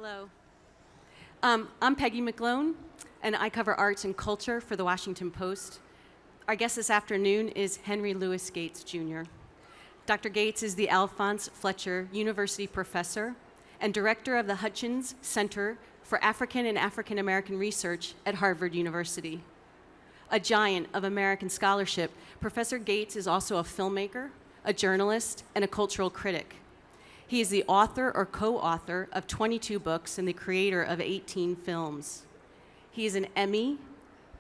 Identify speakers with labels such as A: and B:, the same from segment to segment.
A: Hello. I'm Peggy McGlone, and I cover arts and culture for the Washington Post. Our guest this afternoon is Henry Louis Gates, Jr. Dr. Gates is the Alphonse Fletcher University Professor and Director of the Hutchins Center for African and African American Research at Harvard University. A giant of American scholarship, Professor Gates is also a filmmaker, a journalist, and a cultural critic. He is the author or co-author of 22 books and the creator of 18 films. He is an Emmy,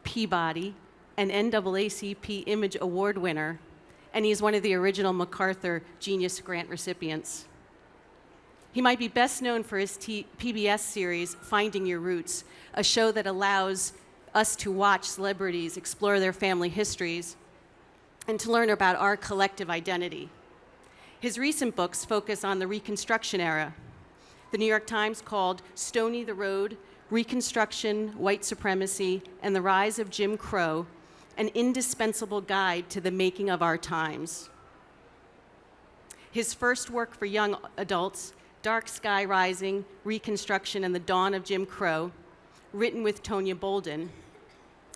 A: Peabody, and NAACP Image Award winner, and he is one of the original MacArthur Genius Grant recipients. He might be best known for his PBS series, Finding Your Roots, a show that allows us to watch celebrities explore their family histories and to learn about our collective identity. His recent books focus on the Reconstruction era. The New York Times called Stony the Road, Reconstruction, White Supremacy, and the Rise of Jim Crow an indispensable guide to the making of our times. His first work for young adults, Dark Sky Rising, Reconstruction, and the Dawn of Jim Crow, written with Tonya Bolden,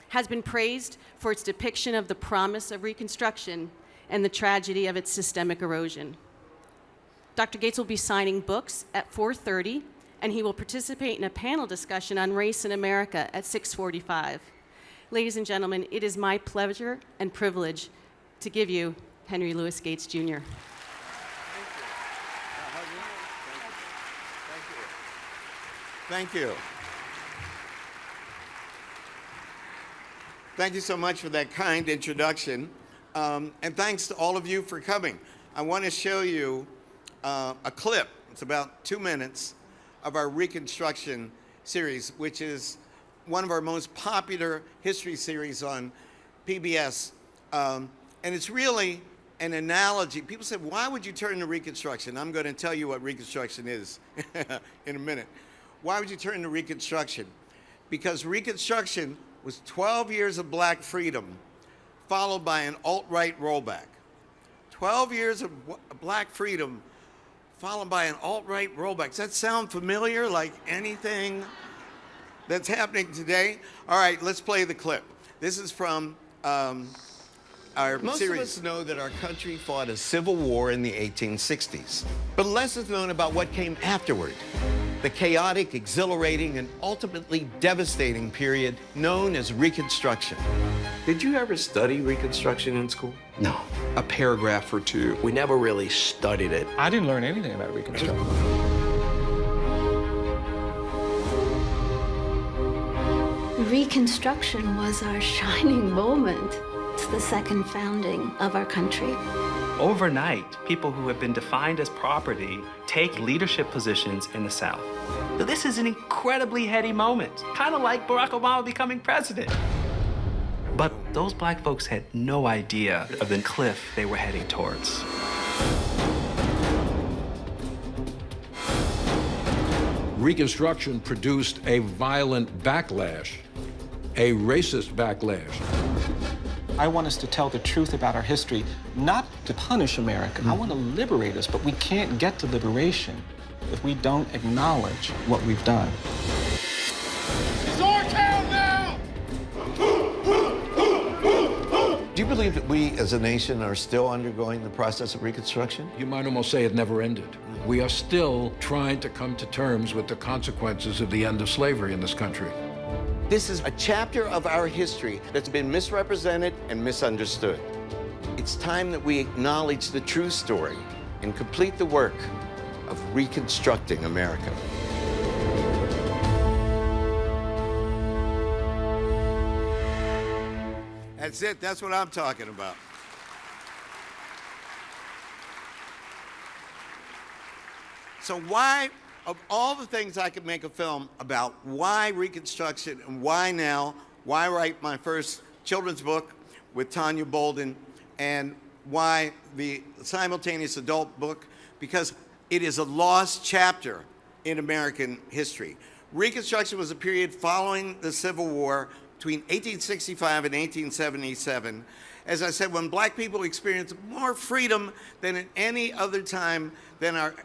A: has been praised for its depiction of the promise of Reconstruction and the tragedy of its systemic erosion. Dr. Gates will be signing books at 4:30, and he will participate in a panel discussion on race in America at 6:45. Ladies and gentlemen, it is my pleasure and privilege to give you Henry Louis Gates, Jr.
B: Thank you. Thank you so much for that kind introduction. And thanks to all of you for coming. I want to show you a clip. It's about 2 minutes of our Reconstruction series, which is one of our most popular history series on PBS. And it's really an analogy. People say, why would you turn to Reconstruction? I'm going to tell you what Reconstruction is in a minute. Why would you turn to Reconstruction? Because Reconstruction was 12 years of black freedom, followed by an alt-right rollback. 12 years of black freedom, followed by an alt-right rollback. Does that sound familiar, like anything that's happening today? All right, let's play the clip. This is from our
C: Most
B: series.
C: of us know that our country fought a civil war in the 1860s, but less is known about what came afterward. The chaotic, exhilarating, and ultimately devastating period known as Reconstruction.
D: Did you ever study Reconstruction in school?
C: No.
D: A paragraph or two. We never really studied it.
E: I didn't learn anything about Reconstruction.
F: Reconstruction was our shining moment. It's the second founding of our country.
G: Overnight, people who have been defined as property take leadership positions in the South. So this is an incredibly heady moment, kind of like Barack Obama becoming president. But those black folks had no idea of the cliff they were heading towards.
H: Reconstruction produced a violent backlash, a racist backlash.
E: I want us to tell the truth about our history, not to punish America. I want to liberate us, but we can't get to liberation if we don't acknowledge what we've done.
B: It's our town now!
C: Do you believe that we as a nation are still undergoing the process of Reconstruction?
H: You might almost say it never ended. We are still trying to come to terms with the consequences of the end of slavery in this country.
C: This is a chapter of our history that's been misrepresented and misunderstood. It's time that we acknowledge the true story and complete the work of reconstructing America.
B: That's it. That's what I'm talking about. So why, of all the things I could make a film about, why Reconstruction and why now, why write my first children's book with Tonya Bolden, and why the simultaneous adult book? Because it is a lost chapter in American history. Reconstruction was a period following the Civil War between 1865 and 1877. As I said, when black people experienced more freedom than at any other time than our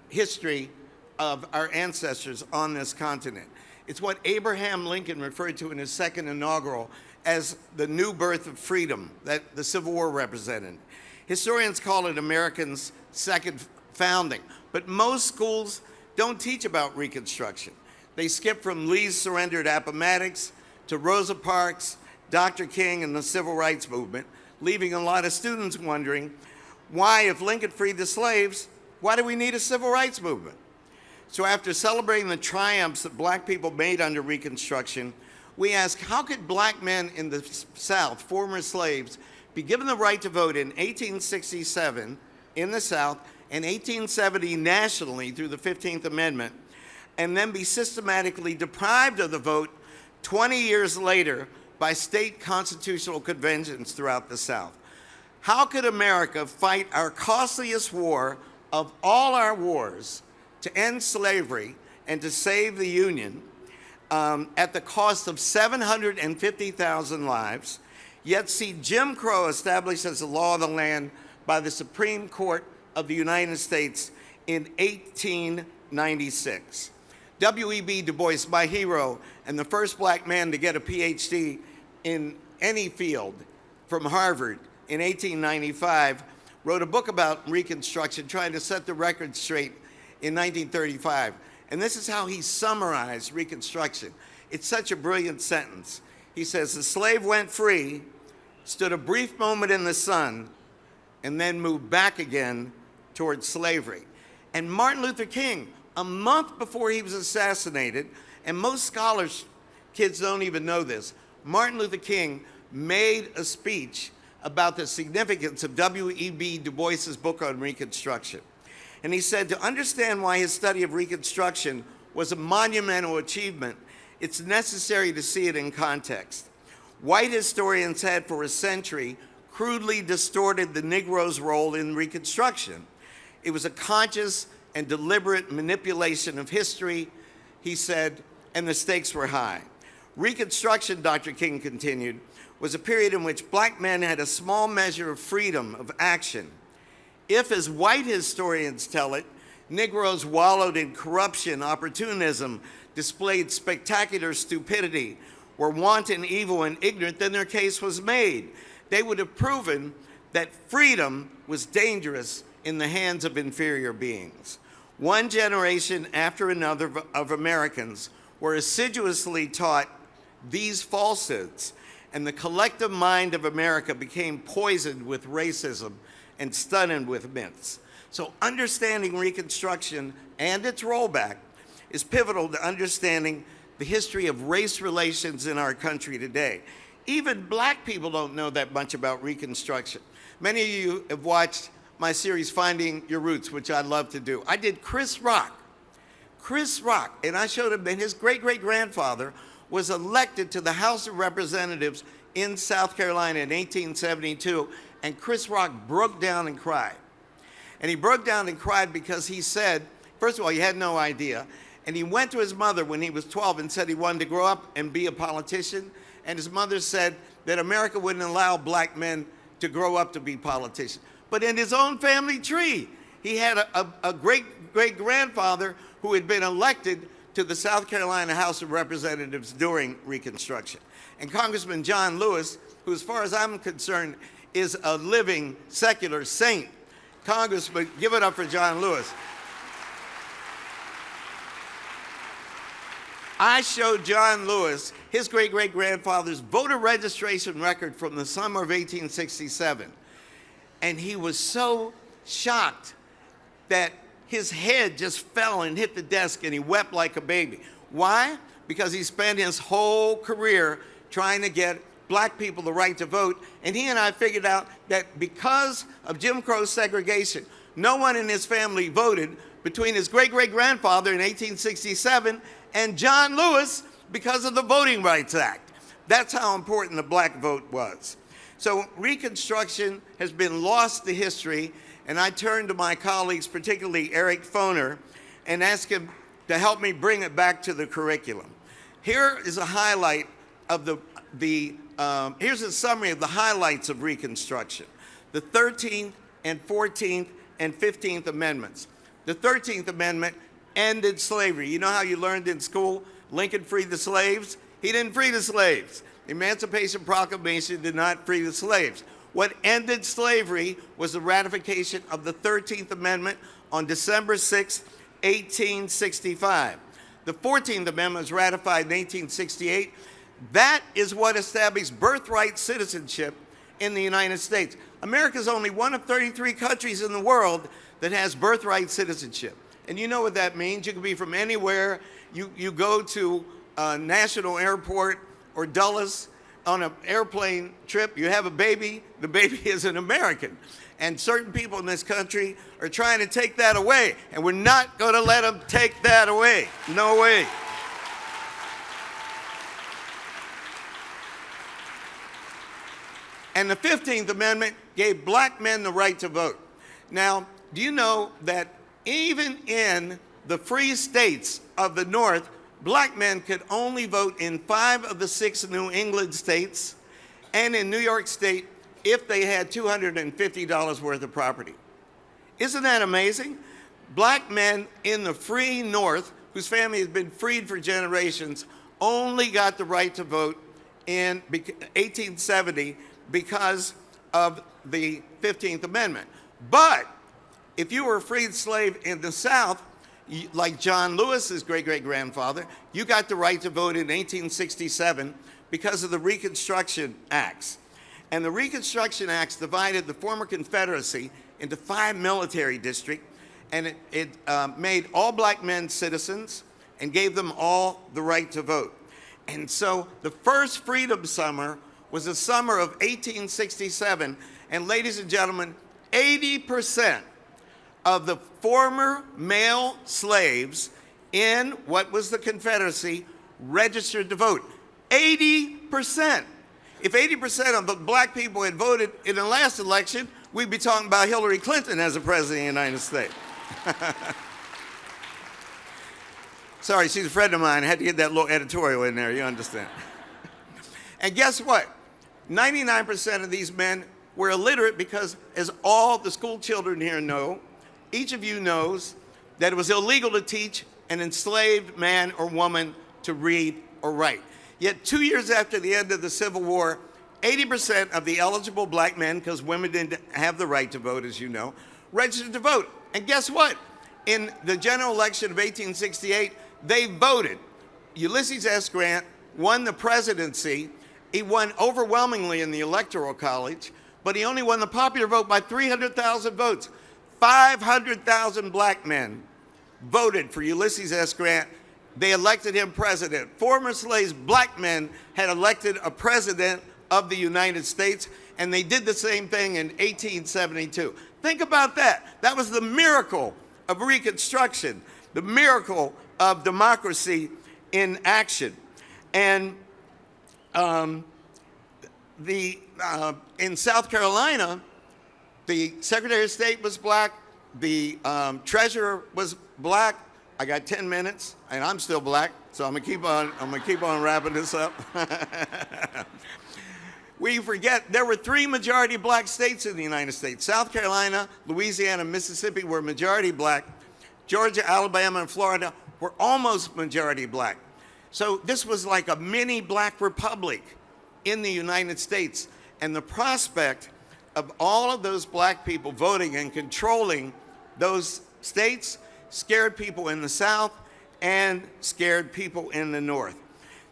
B: history of our ancestors on this continent. It's what Abraham Lincoln referred to in his second inaugural as the new birth of freedom that the Civil War represented. Historians call it Americans' second founding, but most schools don't teach about Reconstruction. They skip from Lee's surrender at Appomattox to Rosa Parks, Dr. King, and the Civil Rights Movement, leaving a lot of students wondering, why, if Lincoln freed the slaves, why do we need a civil rights movement? So after celebrating the triumphs that black people made under Reconstruction, we ask, how could black men in the South, former slaves, be given the right to vote in 1867 in the South and 1870 nationally through the 15th Amendment, and then be systematically deprived of the vote 20 years later by state constitutional conventions throughout the South? How could America fight our costliest war of all our wars to end slavery and to save the Union at the cost of 750,000 lives, yet see Jim Crow established as the law of the land by the Supreme Court of the United States in 1896? W.E.B. Du Bois, my hero, and the first black man to get a PhD in any field from Harvard in 1895, wrote a book about Reconstruction, trying to set the record straight in 1935. And this is how he summarized Reconstruction. It's such a brilliant sentence. He says, the slave went free, stood a brief moment in the sun, and then moved back again towards slavery. And Martin Luther King, a month before he was assassinated, and most scholars, kids don't even know this, Martin Luther King made a speech about the significance of W.E.B. Du Bois's book on Reconstruction. And he said, to understand why his study of Reconstruction was a monumental achievement, it's necessary to see it in context. White historians had for a century crudely distorted the Negro's role in Reconstruction. It was a conscious and deliberate manipulation of history, he said, and the stakes were high. Reconstruction, Dr. King continued, was a period in which black men had a small measure of freedom of action. If, as white historians tell it, Negroes wallowed in corruption, opportunism, displayed spectacular stupidity, were wanton, evil, and ignorant, then their case was made. They would have proven that freedom was dangerous in the hands of inferior beings. One generation after another of Americans were assiduously taught these falsehoods, and the collective mind of America became poisoned with racism and stunned with myths. So understanding Reconstruction and its rollback is pivotal to understanding the history of race relations in our country today. Even black people don't know that much about Reconstruction. Many of you have watched my series, Finding Your Roots, which I love to do. I did Chris Rock, and I showed him that his great-great-grandfather was elected to the House of Representatives in South Carolina in 1872, and Chris Rock broke down and cried. And he broke down and cried because he said, first of all, he had no idea, and he went to his mother when he was 12 and said he wanted to grow up and be a politician, and his mother said that America wouldn't allow black men to grow up to be politicians. But in his own family tree, he had a great-great-grandfather who had been elected to the South Carolina House of Representatives during Reconstruction. And Congressman John Lewis, who as far as I'm concerned is a living secular saint. Congressman, give it up for John Lewis. I showed John Lewis his great-great-grandfather's voter registration record from the summer of 1867. And he was so shocked that his head just fell and hit the desk and he wept like a baby. Why? Because he spent his whole career trying to get black people the right to vote. And he and I figured out that because of Jim Crow segregation, no one in his family voted between his great-great-grandfather in 1867 and John Lewis because of the Voting Rights Act. That's how important the black vote was. So Reconstruction has been lost to history, and I turned to my colleagues, particularly Eric Foner, and asked him to help me bring it back to the curriculum. Here is a highlight of here's a summary of the highlights of Reconstruction. The 13th and 14th and 15th Amendments. The 13th Amendment ended slavery. You know how you learned in school, Lincoln freed the slaves? He didn't free the slaves. The Emancipation Proclamation did not free the slaves. What ended slavery was the ratification of the 13th Amendment on December 6, 1865. The 14th Amendment was ratified in 1868. That is what established birthright citizenship in the United States. America is only one of 33 countries in the world that has birthright citizenship. And you know what that means. You can be from anywhere. You go to a national airport or Dulles on an airplane trip, you have a baby, the baby is an American. And certain people in this country are trying to take that away, and we're not going to let them take that away. No way. And the 15th Amendment gave black men the right to vote. Now, do you know that even in the free states of the North, black men could only vote in 5 of the 6 New England states and in New York State if they had $250 worth of property. Isn't that amazing? Black men in the free North, whose family has been freed for generations, only got the right to vote in 1870 because of the 15th Amendment. But if you were a freed slave in the South, like John Lewis's great-great-grandfather, you got the right to vote in 1867 because of the Reconstruction Acts. And the Reconstruction Acts divided the former Confederacy into 5 military districts, and it made all black men citizens and gave them all the right to vote. And so the first Freedom Summer was the summer of 1867, and ladies and gentlemen, 80% of the former male slaves in what was the Confederacy registered to vote. 80%. If 80% of the black people had voted in the last election, we'd be talking about Hillary Clinton as the president of the United States. Sorry, she's a friend of mine. I had to get that little editorial in there, you understand. And guess what? 99% of these men were illiterate because, as all the school children here know, each of you knows that it was illegal to teach an enslaved man or woman to read or write. Yet 2 years after the end of the Civil War, 80% of the eligible black men, because women didn't have the right to vote, as you know, registered to vote. And guess what? In the general election of 1868, they voted. Ulysses S. Grant won the presidency. He won overwhelmingly in the Electoral College, but he only won the popular vote by 300,000 votes. 500,000 black men voted for Ulysses S. Grant. They elected him president. Former slaves, black men, had elected a president of the United States, and they did the same thing in 1872. Think about that. That was the miracle of Reconstruction, the miracle of democracy in action. And in South Carolina, the Secretary of State was black, the treasurer was black. I got 10 minutes, and I'm still black, so I'm gonna keep on wrapping this up. We forget there were 3 majority black states in the United States. South Carolina, Louisiana, and Mississippi were majority black. Georgia, Alabama, and Florida were almost majority black. So this was like a mini black republic in the United States. And the prospect of all of those black people voting and controlling those states scared people in the South and scared people in the North.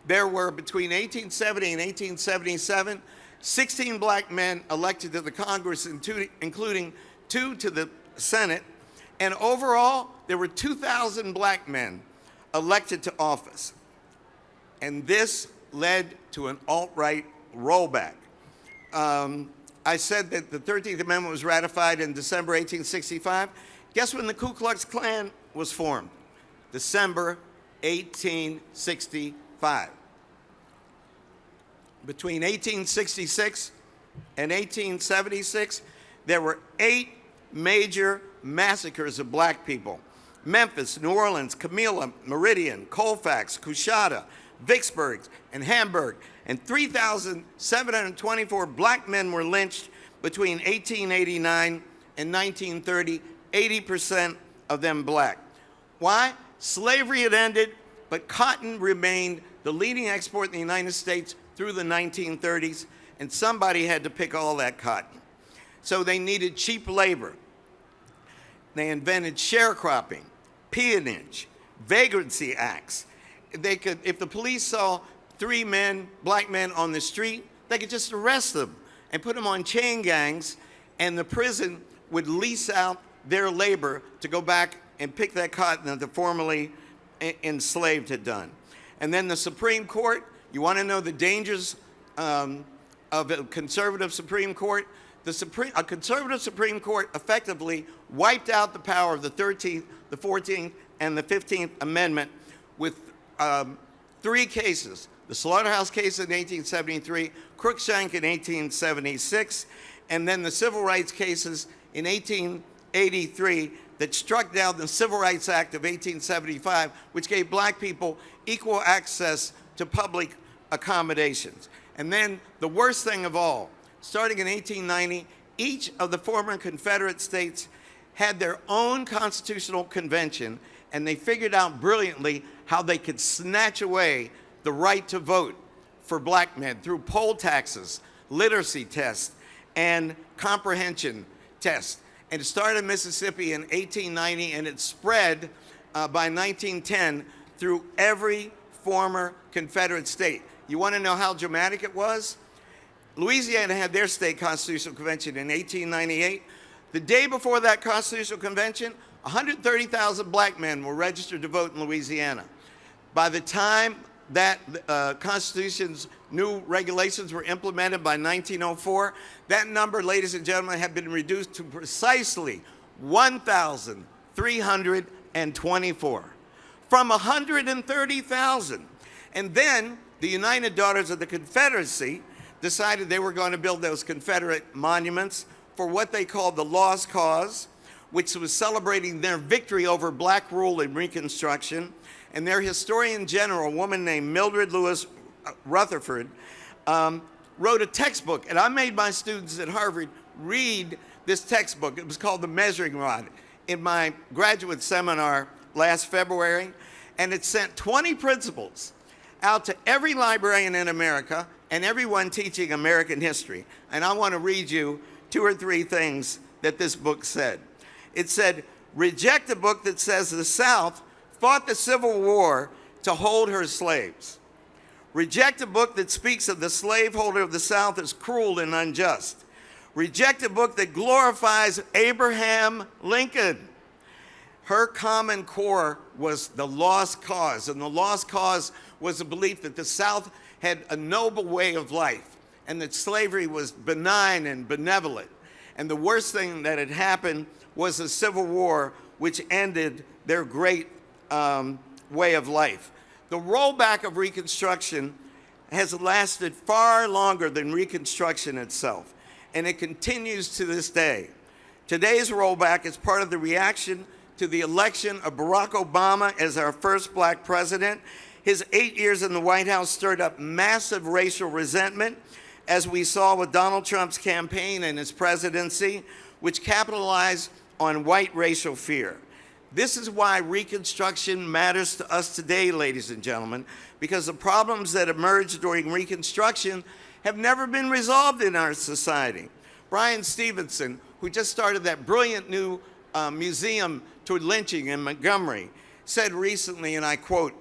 B: There were, between 1870 and 1877, 16 black men elected to the Congress, including 2 to the Senate. And overall, there were 2,000 black men elected to office. And this led to an alt-right rollback. I said that the 13th Amendment was ratified in December 1865. Guess when the Ku Klux Klan was formed? December 1865. Between 1866 and 1876, there were 8 major massacres of black people. Memphis, New Orleans, Camilla, Meridian, Colfax, Coushatta, Vicksburg, and Hamburg. And 3,724 black men were lynched between 1889 and 1930, 80% of them black. Why? Slavery had ended, but cotton remained the leading export in the United States through the 1930s, and somebody had to pick all that cotton. So they needed cheap labor. They invented sharecropping, peonage, vagrancy acts. They could, if the police saw 3 men, black men on the street, they could just arrest them and put them on chain gangs, and the prison would lease out their labor to go back and pick that cotton that the formerly enslaved had done. And then the Supreme Court, you want to know the dangers of a conservative Supreme Court? A conservative Supreme Court effectively wiped out the power of the 13th, the 14th, and the 15th Amendment with 3 cases. The Slaughterhouse case in 1873, Crookshank in 1876, and then the civil rights cases in 1883 that struck down the Civil Rights Act of 1875, which gave black people equal access to public accommodations. And then the worst thing of all, starting in 1890, each of the former Confederate states had their own constitutional convention, and they figured out brilliantly how they could snatch away the right to vote for black men through poll taxes, literacy tests, and comprehension tests. And it started in Mississippi in 1890, and it spread by 1910 through every former Confederate state. You want to know how dramatic it was? Louisiana had their state constitutional convention in 1898. The day before that constitutional convention, 130,000 black men were registered to vote in Louisiana. By the time that Constitution's new regulations were implemented by 1904, that number, ladies and gentlemen, had been reduced to precisely 1,324 from 130,000. And then the United Daughters of the Confederacy decided they were going to build those Confederate monuments for what they called the Lost Cause, which was celebrating their victory over black rule in Reconstruction. And their historian general, a woman named Mildred Lewis Rutherford, wrote a textbook. And I made my students at Harvard read this textbook. It was called The Measuring Rod in my graduate seminar last February. And it sent 20 principles out to every librarian in America and everyone teaching American history. And I want to read you 2 or 3 things that this book said. It said, reject a book that says the South fought the Civil War to hold her slaves. Reject a book that speaks of the slaveholder of the South as cruel and unjust. Reject a book that glorifies Abraham Lincoln. Her common core was the lost cause, and the lost cause was the belief that the South had a noble way of life and that slavery was benign and benevolent. And the worst thing that had happened was the Civil War, which ended their great way of life. The rollback of Reconstruction has lasted far longer than Reconstruction itself, and it continues to this day. Today's rollback is part of the reaction to the election of Barack Obama as our first black president. His 8 years in the White House stirred up massive racial resentment, as we saw with Donald Trump's campaign and his presidency, which capitalized on white racial fear. This is why Reconstruction matters to us today, ladies and gentlemen, because the problems that emerged during Reconstruction have never been resolved in our society. Brian Stevenson, who just started that brilliant new museum toward lynching in Montgomery, said recently, and I quote,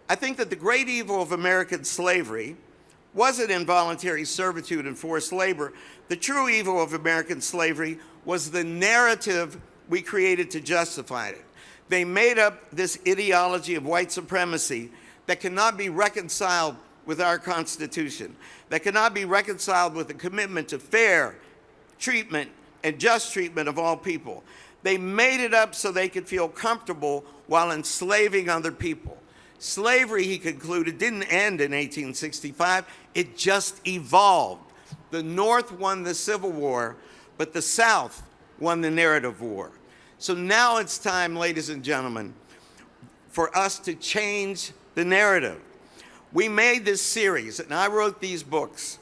B: I think that the great evil of American slavery wasn't involuntary servitude and forced labor. The true evil of American slavery was the narrative we created to justify it. They made up this ideology of white supremacy that cannot be reconciled with our Constitution, that cannot be reconciled with the commitment to fair treatment and just treatment of all people. They made it up so they could feel comfortable while enslaving other people. Slavery, he concluded, didn't end in 1865, it just evolved. The North won the Civil War, but the South won the narrative war. So now it's time, ladies and gentlemen, for us to change the narrative. We made this series, and I wrote these books,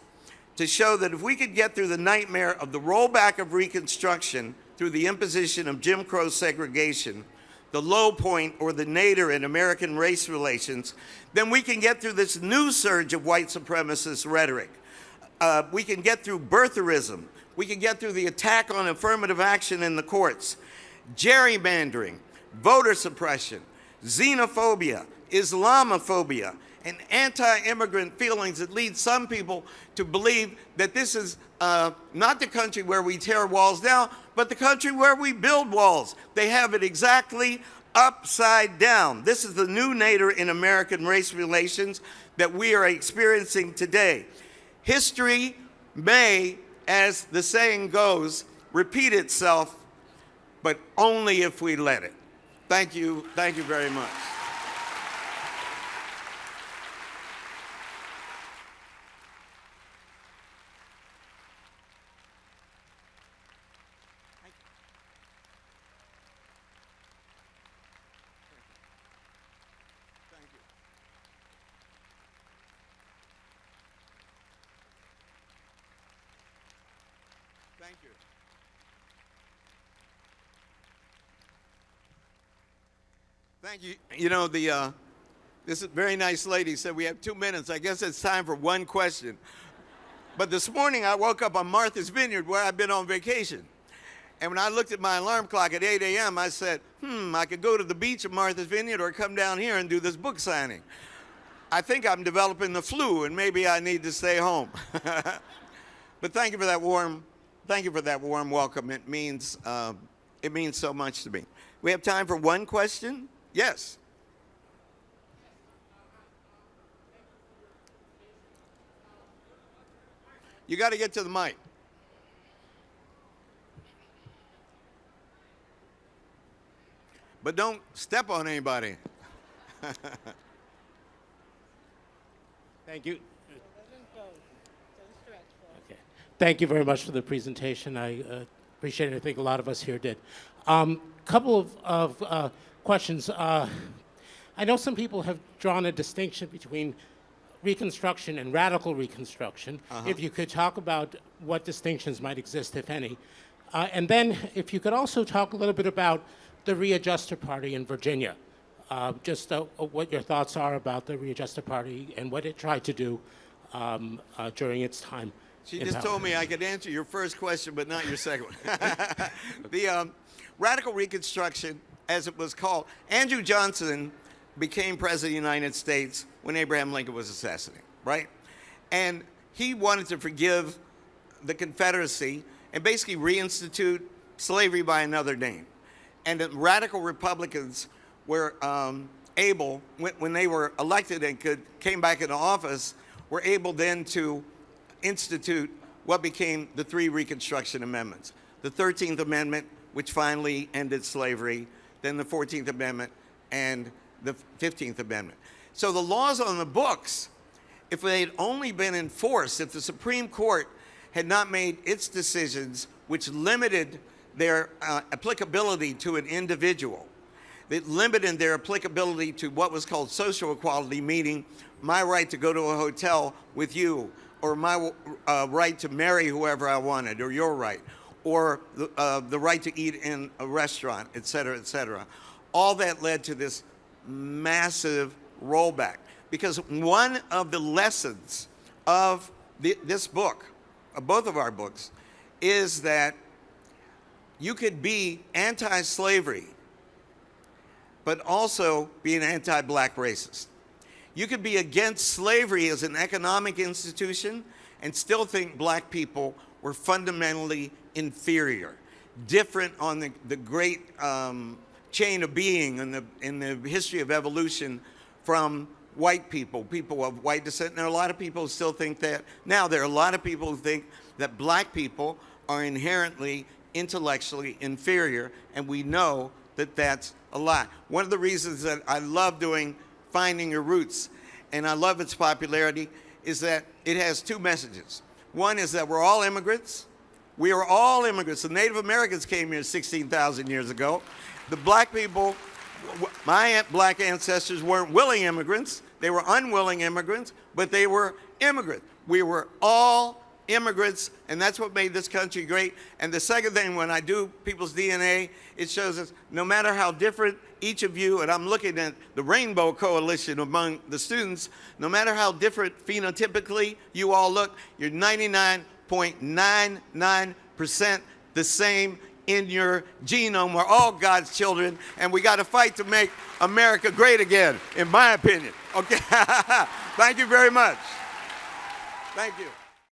B: to show that if we could get through the nightmare of the rollback of Reconstruction through the imposition of Jim Crow segregation, the low point or the nadir in American race relations, then we can get through this new surge of white supremacist rhetoric. We can get through birtherism. We can get through the attack on affirmative action in the courts, gerrymandering, voter suppression, xenophobia, Islamophobia, and anti-immigrant feelings that lead some people to believe that this is not the country where we tear walls down, but the country where we build walls. They have it exactly upside down. This is the new nadir in American race relations that we are experiencing today. History may, as the saying goes, repeat itself, but only if we let it. Thank you very much. Thank you. Thank you. You know, this very nice lady said we have 2 minutes. I guess it's time for one question. But this morning I woke up on Martha's Vineyard where I've been on vacation. And when I looked at my alarm clock at 8 a.m., I said, I could go to the beach of Martha's Vineyard or come down here and do this book signing. I think I'm developing the flu and maybe I need to stay home. But thank you for that warm welcome. It means so much to me. We have time for one question? Yes. You got to get to the mic. But don't step on anybody.
I: Thank you. Okay. Thank you very much for the presentation. I appreciate it. I think a lot of us here did. Couple of questions. I know some people have drawn a distinction between Reconstruction and Radical Reconstruction. If you could talk about what distinctions might exist, if any. And then if you could also talk a little bit about the Readjuster Party in Virginia. Just what your thoughts are about the Readjuster Party and what it tried to do during its time.
B: She just told me I could answer your first question, but not your second one. The Radical Reconstruction, as it was called, Andrew Johnson became president of the United States when Abraham Lincoln was assassinated, right? And he wanted to forgive the Confederacy and basically reinstitute slavery by another name. And the radical Republicans were able, when they were elected and came back into office, were able then to institute what became the 3 Reconstruction Amendments. The 13th Amendment, which finally ended slavery, then the 14th Amendment, and the 15th Amendment. So the laws on the books, if they had only been enforced, if the Supreme Court had not made its decisions which limited their applicability to an individual, that limited their applicability to what was called social equality, meaning my right to go to a hotel with you, or my right to marry whoever I wanted, or your right, or the right to eat in a restaurant, et cetera, et cetera. All that led to this massive rollback. Because one of the lessons of this book, of both of our books, is that you could be anti-slavery, but also be an anti-black racist. You could be against slavery as an economic institution and still think black people were fundamentally inferior, different on the great chain of being in the history of evolution from white people, people of white descent. And there are a lot of people who still think that. Now, there are a lot of people who think that black people are inherently intellectually inferior, and we know that that's a lie. One of the reasons that I love doing Finding Your Roots, and I love its popularity, is that it has 2 messages. One is that we're all immigrants. We are all immigrants. The Native Americans came here 16,000 years ago. The black people, my black ancestors weren't willing immigrants. They were unwilling immigrants, but they were immigrants. We were all immigrants, and that's what made this country great. And the second thing, when I do people's DNA, it shows us no matter how different each of you, and I'm looking at the Rainbow Coalition among the students, no matter how different phenotypically you all look, you're 99.99% the same in your genome. We're all God's children, and we got to fight to make America great again, in my opinion. Okay, thank you very much. Thank you.